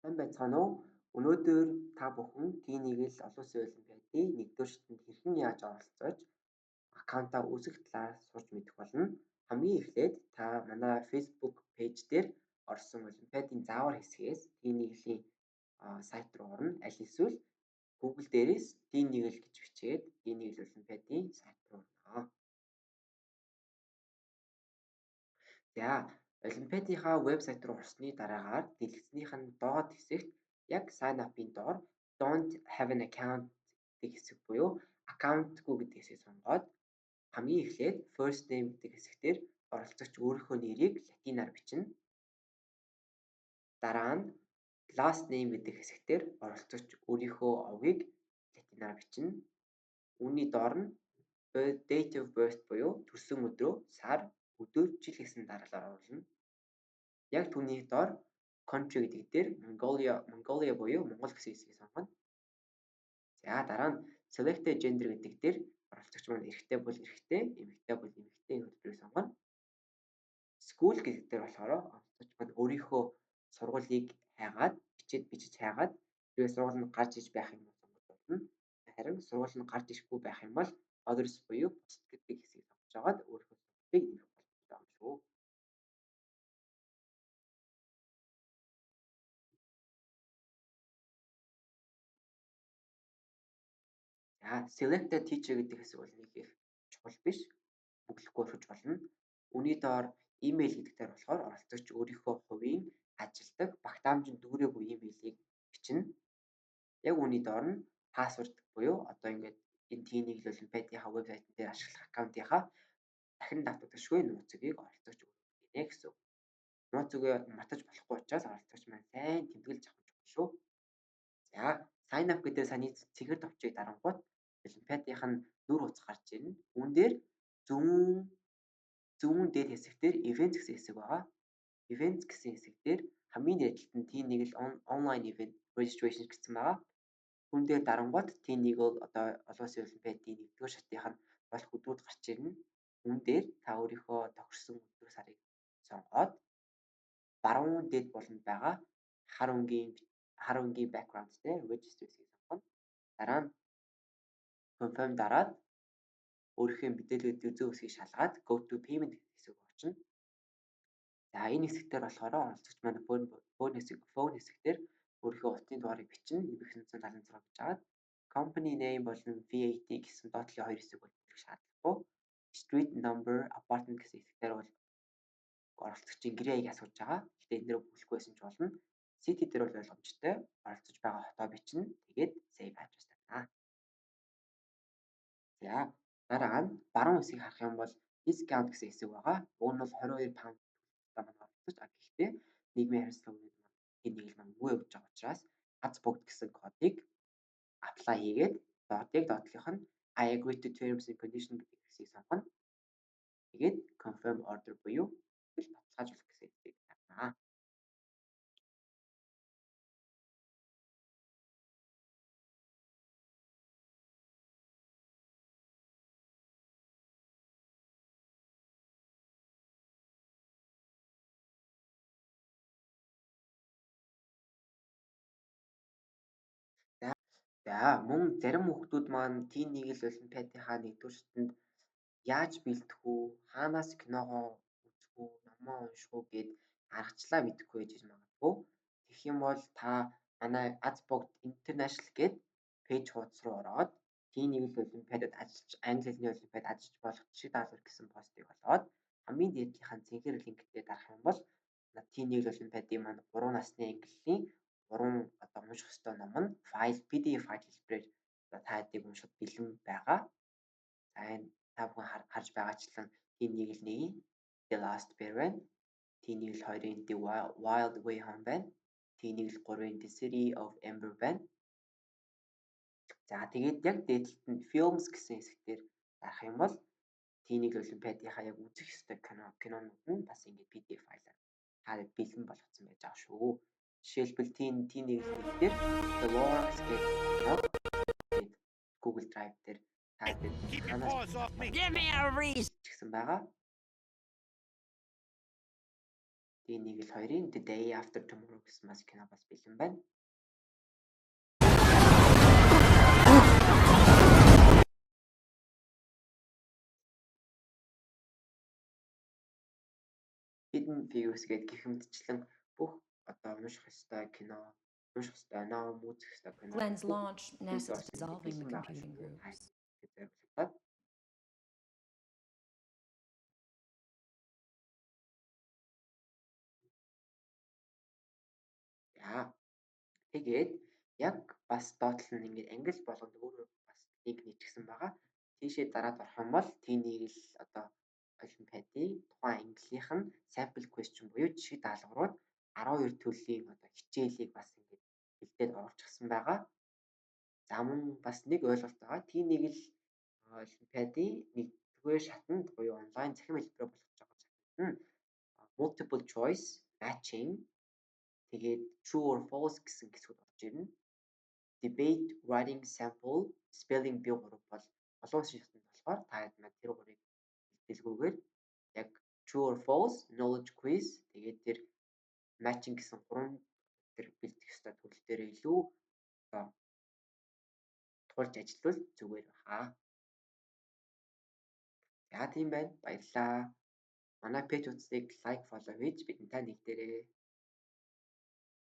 Сайн байцгаана уу? Өнөөдөр та бүхэн T1-эл олон улсын олимпиадын 1-р шатанд хэрхэн яаж оролцож аккаунтаа үүсгэх талаар сурч мэдэх болно. Хамгийн эхлээд та манай Facebook пэйж дээр орсон олимпиадын заавар хэсгээс T1-ийн сайт руу орно. Аль эсвэл Google дээрээс T1-эл гэж бичээд T1-эл олимпиадын сайт руу орно. За, олимпиадынхаа вебсайт руу орсны дараагаар дэлгэцнийх нь доод хэсэгт яг sign up-ын доор don't have an account гэдэг хэсэг буюу аккаунтгүй гэдэг хэсгийг сонгоод хамгийн эхлээд first name гэдэг хэсэгтэр оролцогч өөрийнхөө нэрийг латинаар бичнэ. Дараа нь last name гэдэг хэсэгтэр оролцогч өөрийнхөө овгийг латинаар бичнэ. Үүний доор нь date of birth буюу төрсөн өдрөө, сар, өдөр, жил гэсэн дараалал оруулна. Яг түүний доор country гэдэг дээр Mongolia буюу Монгол гэсэн хэсгийг сонгоно. За дараа нь selected gender гэдэг дээр оролцогч маань эрэгтэй бол эрэгтэй, эмэгтэй бол эмэгтэй хөтөлбөрийг сонгоно. School гэдэг дээр болохоор оролцогч маань өөрийнхөө сургуулийг хайгаад бичиж хайгаад тэрээ сургууль нь гарч иж байх юм бол сонгож болно. Харин сургууль нь гарч ирэхгүй байх юм бол others буюу бусад гэдэг хэсгийг сонгож аваад өөрийнхөө сургуулийг нэмэх боломжтой юм шүү. За, selected teacher гэдэг хэсэг бол нэг их чухал биш. Бүглэхгүй орхиж болно. Үүний доор email гэдэг дээр болохоор оролцогч өөрийнхөө хувийн ажилдаг багтаамжинд дүүрээгүй email-ийг бичнэ. Яг үүний доор нь password буюу одоо ингээд энэ T1 олимпиадынхаа вебсайтн дээр ашиглах аккаунтынхаа дахин давтагдашгүй нууцыг оролцогч өөрөөр гинэ гэсэн. Нууцыг мартаж болохгүй учраас оролцогч маань сайн тэмдэглэж авах юм шүү. За, sign up гэдэг саний цэгэр товчийг дарангуут олимпиадынх нь нүр утас гарч ирнэ. Үүн дээр зүүн дээд хэсэгтэр events гэсэн хэсэг байгаа. Events гэсэн хэсэг дээр хамгийн дээдлэлт нь T1 online event registration гэсэн байгаа. Түүн дээр дарангуут T1 одоо олон улсын олимпиадын 1-р шатынх нь болох өдрүүд гарч ирнэ. Үүн дээр та өөрийнхөө тохирсон өдөр сарыг сонгоод баруун дээд болонд байгаа хар өнгийн backgroundтэй registration сонгоно. Дараа нь confirm дараад өөрийнхөө мэдээлэлүүд үзэн үсгийг шалгаад go to payment хэсэг очно. За, энэ хэсэгтэр болохоор оролцогч маань phone хэсэгтэр өөрийнхөө утасны дугаарыг бичнэ. 1976 гэж аваад company name болон VAT гэсэн доотлын хоёр хэсэг бол бүлэх шаардлагагүй. Street number, apartment гэсэн хэсэгтэр бол оролцогчийн гэрээ асууж байгаа. Гэхдээ энэ дэр бүлэхгүй байсан ч болно. City дээр бол ойлгомжтой. Оролцож байгаа хотоо бичнэ. Тэгээд save хайж байна. За, дараа нь баруун хэсгийг харах юм бол discount гэсэн хэсэг байгаа. Уг нь бол 22 паунд манай оролцож гэхдээ нийгмийн хариуцлага үед энэ нэг л маань муу явж байгаа учраас аз бүгд гэсэн кодыг apply хийгээд доотлих нь I agree to terms and conditions гэдэг хэсгийг сонгоно. Тэгээд confirm order буюу баталгаажуулах гэсэн хэсгийг харна. За, мөн зарим хүүхдүүд маань T1 олимпиадынхаа 1-р шатанд яаж бэлдэх үү, хаанаас киногоо үзэх үү, номоо унших уу гэд аргачлаа мэдэхгүй байж магадгүй. Тэгэх юм бол та манай аз бүгд international гэд пэйж хуудас руу ороод T1 олимпиадад ажиллаж, англи хэлний олимпиад ажиллаж болох жишг даалгавар гэсэн постыг олоод хамгийн дээдлийнхэн цэнхэр линктэй дарах юм бол T1 олимпиадын маань 3 насны ангиллын 3 одоо унших ёстой ном нь файл PDF файл хэлбэрээр та хэдийг уншихад бэлэн байгаа. За, энэ та бүхэн харж байгаачлан T1 1-ийн The Last Bear байна. T1 2-ын The Wild Way Home байна. T1 3-ын The City of Ember байна. За, тэгээд яг дээдлэлт нь Films гэсэн хэсгээр харах юм бол T1 олимпиадынхаа яг үзэх ёстой кинонууд нь бас ингээд PDF файлаар хаад бэлэн болгоцсон байж байгаа шүү. Жишээлбэл T1 дээр The Works гэдэг Google Drive дээр та гэдэг гэсэн байгаа. Тэгээ нэг л хоёрын The Day After Tomorrow гэсэн бас кино бас бэлэн байна. Hidden Figures гэдэг гихмитчлэн бүх одоо унших ёстой кино, унших ёстой ном, үзэх ёстой кино Glenn's бүх launch, Netflix-ээс NASA's бас ингээд dissolving the бэлэн байгаа computing шүү. groups. Гэж зориулдаг. За тэгээд яг бас доотлол нь ингээд англи болгонд өөрөө бас нэг нийцсэн байгаа. Тийшээ дараад орох юм бол тийнийг л одоо олимпиадын тухайн ангилийнх нь sample question буюу жишээ даалгаврууд 12 төрлийн одоо хичээлийг бас ингээд бэлдээд оруулчихсан байгаа. За мөн бас нэг ойлголт байгаа. Тийнийг л олимпиадын нэгдүгээр шатанд буюу онлайн захин хэлбэрээр болгож байгаа шатанд нь multiple choice, matching тэгээд true or false гэсэн хэсгүүд орж ирнэ. Debate, writing sample, spelling бий 3 бол олон улсын шатанд болохоор та хэд маань тэр 3-ыг дэлгүүгээр яг true or false, knowledge quiz тэгээд тэр matching гэсэн 3 тэр бэлдэх ёстой төрөл дээр илүү одоо тулж ажиллавал зүгээр баха. За тийм байна. Баярлалаа. Манай пэйж утсыг лайк, фоллоу хийж бидэнтэй нэгдээрэй.